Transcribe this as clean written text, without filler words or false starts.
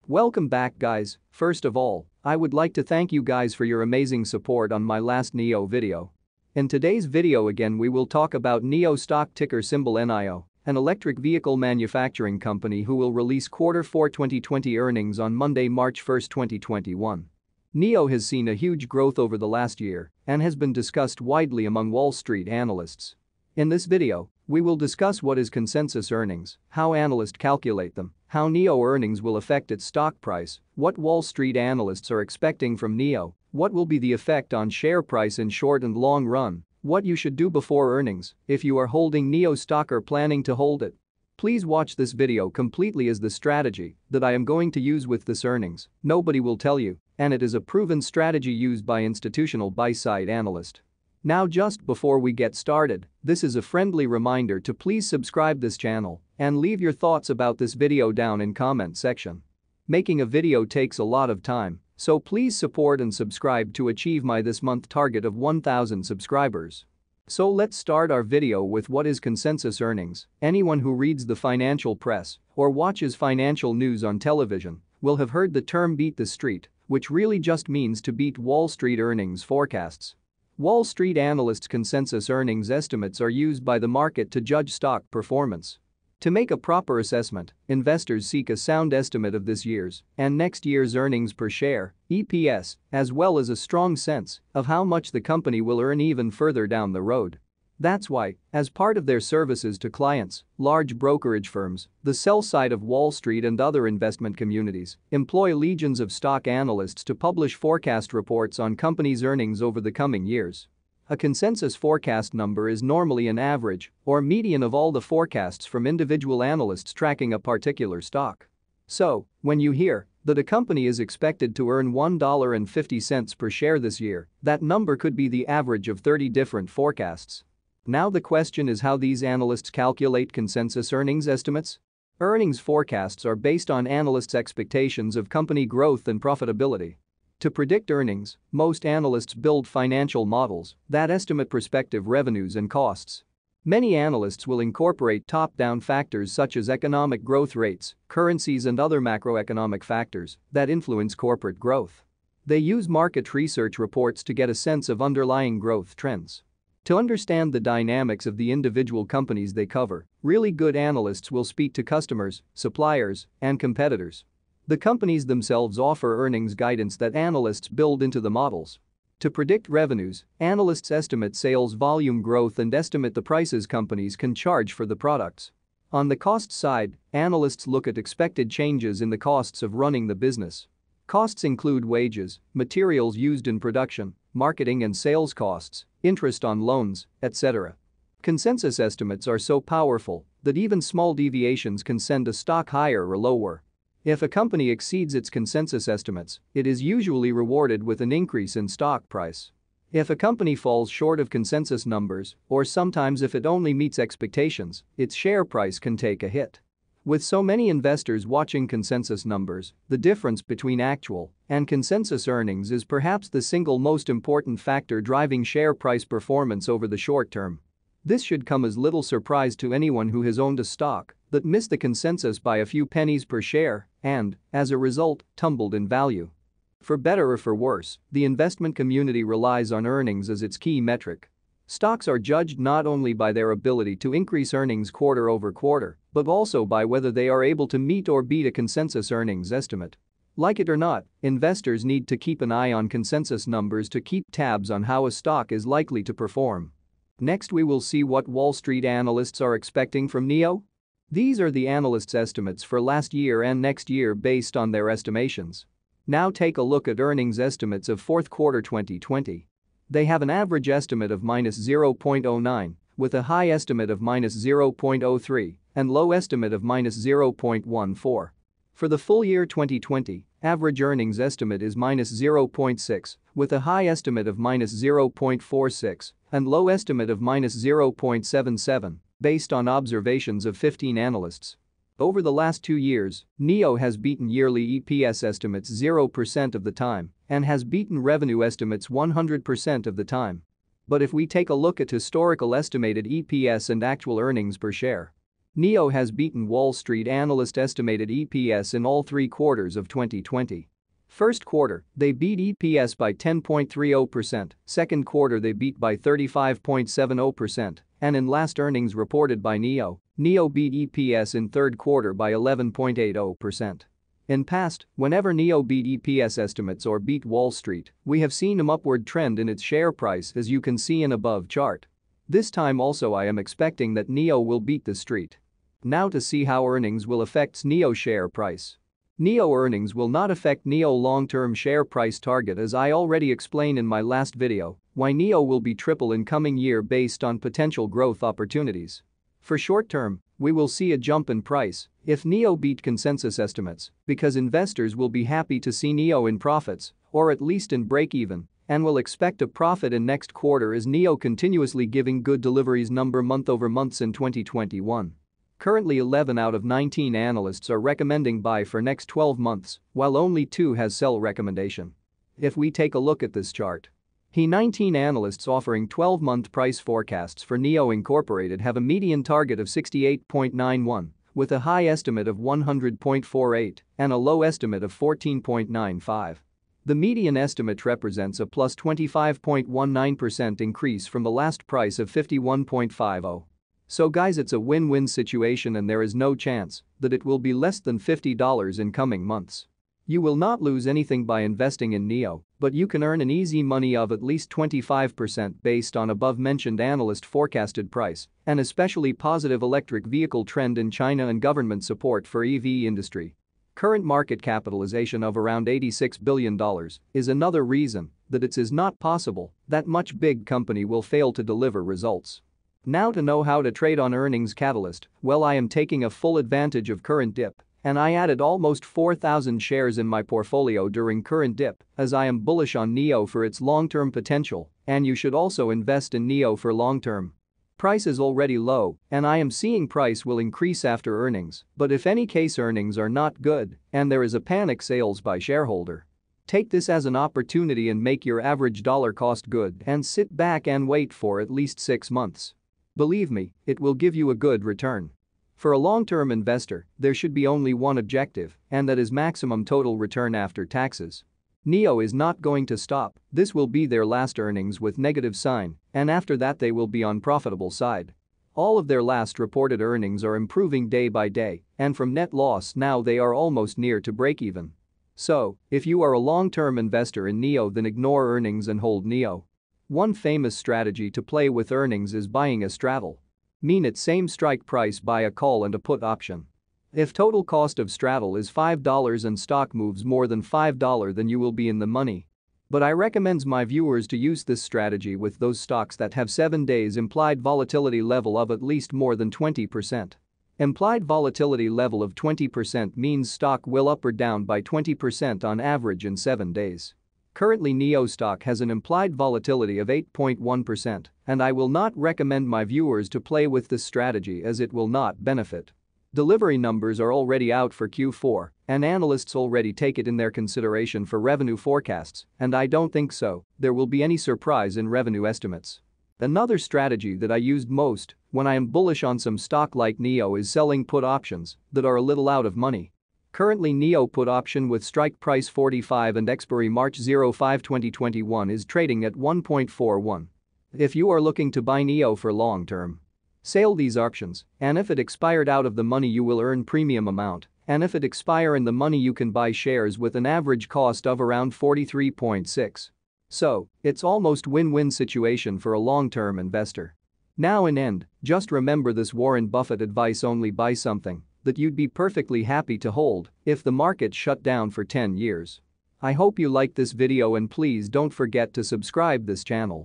Welcome back, guys. First of all, I would like to thank you guys for your amazing support on my last NIO video. In today's video again we will talk about NIO stock ticker symbol NIO, an electric vehicle manufacturing company who will release Q4 2020 earnings on Monday, March 1, 2021. NIO has seen a huge growth over the last year and has been discussed widely among Wall Street analysts. In this video, we will discuss what is consensus earnings, how analysts calculate them, how NIO earnings will affect its stock price, what Wall Street analysts are expecting from NIO, what will be the effect on share price in short and long run, what you should do before earnings if you are holding NIO stock or planning to hold it. Please watch this video completely as the strategy that I am going to use with this earnings. Nobody will tell you, and it is a proven strategy used by institutional buy-side analysts. Now just before we get started, this is a friendly reminder to please subscribe this channel and leave your thoughts about this video down in comment section. Making a video takes a lot of time, so please support and subscribe to achieve my this month target of 1,000 subscribers. So let's start our video with what is consensus earnings. Anyone who reads the financial press or watches financial news on television will have heard the term beat the street, which really just means to beat Wall Street earnings forecasts. Wall Street analysts' consensus earnings estimates are used by the market to judge stock performance. To make a proper assessment, investors seek a sound estimate of this year's and next year's earnings per share, EPS, as well as a strong sense of how much the company will earn even further down the road. That's why, as part of their services to clients, large brokerage firms, the sell side of Wall Street and other investment communities employ legions of stock analysts to publish forecast reports on companies' earnings over the coming years. A consensus forecast number is normally an average or median of all the forecasts from individual analysts tracking a particular stock. So, when you hear that a company is expected to earn $1.50 per share this year, that number could be the average of 30 different forecasts. Now the question is how these analysts calculate consensus earnings estimates. Earnings forecasts are based on analysts' expectations of company growth and profitability. To predict earnings, most analysts build financial models that estimate prospective revenues and costs. Many analysts will incorporate top-down factors such as economic growth rates, currencies and other macroeconomic factors that influence corporate growth. They use market research reports to get a sense of underlying growth trends. To understand the dynamics of the individual companies they cover, really good analysts will speak to customers, suppliers, and competitors. The companies themselves offer earnings guidance that analysts build into the models. To predict revenues, analysts estimate sales volume growth and estimate the prices companies can charge for the products. On the cost side, analysts look at expected changes in the costs of running the business. Costs include wages, materials used in production, marketing and sales costs, interest on loans, etc. Consensus estimates are so powerful that even small deviations can send a stock higher or lower. If a company exceeds its consensus estimates, it is usually rewarded with an increase in stock price. If a company falls short of consensus numbers, or sometimes if it only meets expectations, its share price can take a hit. With so many investors watching consensus numbers, the difference between actual and consensus earnings is perhaps the single most important factor driving share price performance over the short term. This should come as little surprise to anyone who has owned a stock that missed the consensus by a few pennies per share and, as a result, tumbled in value. For better or for worse, the investment community relies on earnings as its key metric. Stocks are judged not only by their ability to increase earnings quarter over quarter, but also by whether they are able to meet or beat a consensus earnings estimate. Like it or not, investors need to keep an eye on consensus numbers to keep tabs on how a stock is likely to perform. Next we will see what Wall Street analysts are expecting from NIO. These are the analysts' estimates for last year and next year based on their estimations. Now take a look at earnings estimates of fourth quarter 2020. They have an average estimate of -0.09, with a high estimate of -0.03 and low estimate of -0.14. For the full year 2020, average earnings estimate is -0.6, with a high estimate of -0.46 and low estimate of -0.77, based on observations of 15 analysts. Over the last 2 years, NIO has beaten yearly EPS estimates 0% of the time and has beaten revenue estimates 100% of the time. But if we take a look at historical estimated EPS and actual earnings per share, NIO has beaten Wall Street analyst estimated EPS in all 3 quarters of 2020. First quarter, they beat EPS by 10.30%, second quarter they beat by 35.70%, and in last earnings reported by NIO beat EPS in third quarter by 11.80%. In past, whenever NIO beat EPS estimates or beat Wall Street, we have seen an upward trend in its share price as you can see in above chart. This time also I am expecting that NIO will beat the street. Now to see how earnings will affect NIO share price. NIO earnings will not affect NIO long-term share price target as I already explained in my last video, why NIO will be triple in coming year based on potential growth opportunities. For short term, we will see a jump in price if NIO beat consensus estimates because investors will be happy to see NIO in profits or at least in break-even and will expect a profit in next quarter as NIO continuously giving good deliveries number month-over-months in 2021. Currently 11 out of 19 analysts are recommending buy for next 12 months, while only 2 has sell recommendation. If we take a look at this chart, 19 analysts offering 12-month price forecasts for NIO Incorporated have a median target of 68.91, with a high estimate of 100.48 and a low estimate of 14.95. The median estimate represents a plus 25.19% increase from the last price of 51.50. So guys, it's a win-win situation and there is no chance that it will be less than $50 in coming months. You will not lose anything by investing in NIO, but you can earn an easy money of at least 25% based on above-mentioned analyst forecasted price and especially positive electric vehicle trend in China and government support for EV industry. Current market capitalization of around $86 billion is another reason that it is not possible that much big company will fail to deliver results. Now to know how to trade on earnings catalyst, well, I am taking a full advantage of current dip and I added almost 4,000 shares in my portfolio during current dip as I am bullish on NIO for its long-term potential and you should also invest in NIO for long-term. Price is already low and I am seeing price will increase after earnings, but if any case earnings are not good and there is a panic sales by shareholder, take this as an opportunity and make your average dollar cost good and sit back and wait for at least 6 months. Believe me, it will give you a good return. For a long-term investor, there should be only one objective, and that is maximum total return after taxes. NIO is not going to stop, this will be their last earnings with negative sign, and after that they will be on profitable side. All of their last reported earnings are improving day by day, and from net loss now they are almost near to break-even. So, if you are a long-term investor in NIO then ignore earnings and hold NIO. One famous strategy to play with earnings is buying a straddle. Mean it same strike price buy a call and a put option. If total cost of straddle is $5 and stock moves more than $5 then you will be in the money. But I recommend my viewers to use this strategy with those stocks that have 7 days implied volatility level of at least more than 20%. Implied volatility level of 20% means stock will up or down by 20% on average in 7 days. Currently NIO stock has an implied volatility of 8.1% and I will not recommend my viewers to play with this strategy as it will not benefit. Delivery numbers are already out for Q4 and analysts already take it in their consideration for revenue forecasts and I don't think so there will be any surprise in revenue estimates. Another strategy that I used most when I am bullish on some stock like NIO is selling put options that are a little out of money. Currently NIO put option with strike price 45 and expiry March 05, 2021 is trading at 1.41. If you are looking to buy NIO for long term, sell these options and if it expired out of the money you will earn premium amount and if it expire in the money you can buy shares with an average cost of around 43.6. So, it's almost win-win situation for a long-term investor. Now in end, just remember this Warren Buffett advice: only buy something that you'd be perfectly happy to hold if the market shut down for 10 years. I hope you liked this video and please don't forget to subscribe this channel.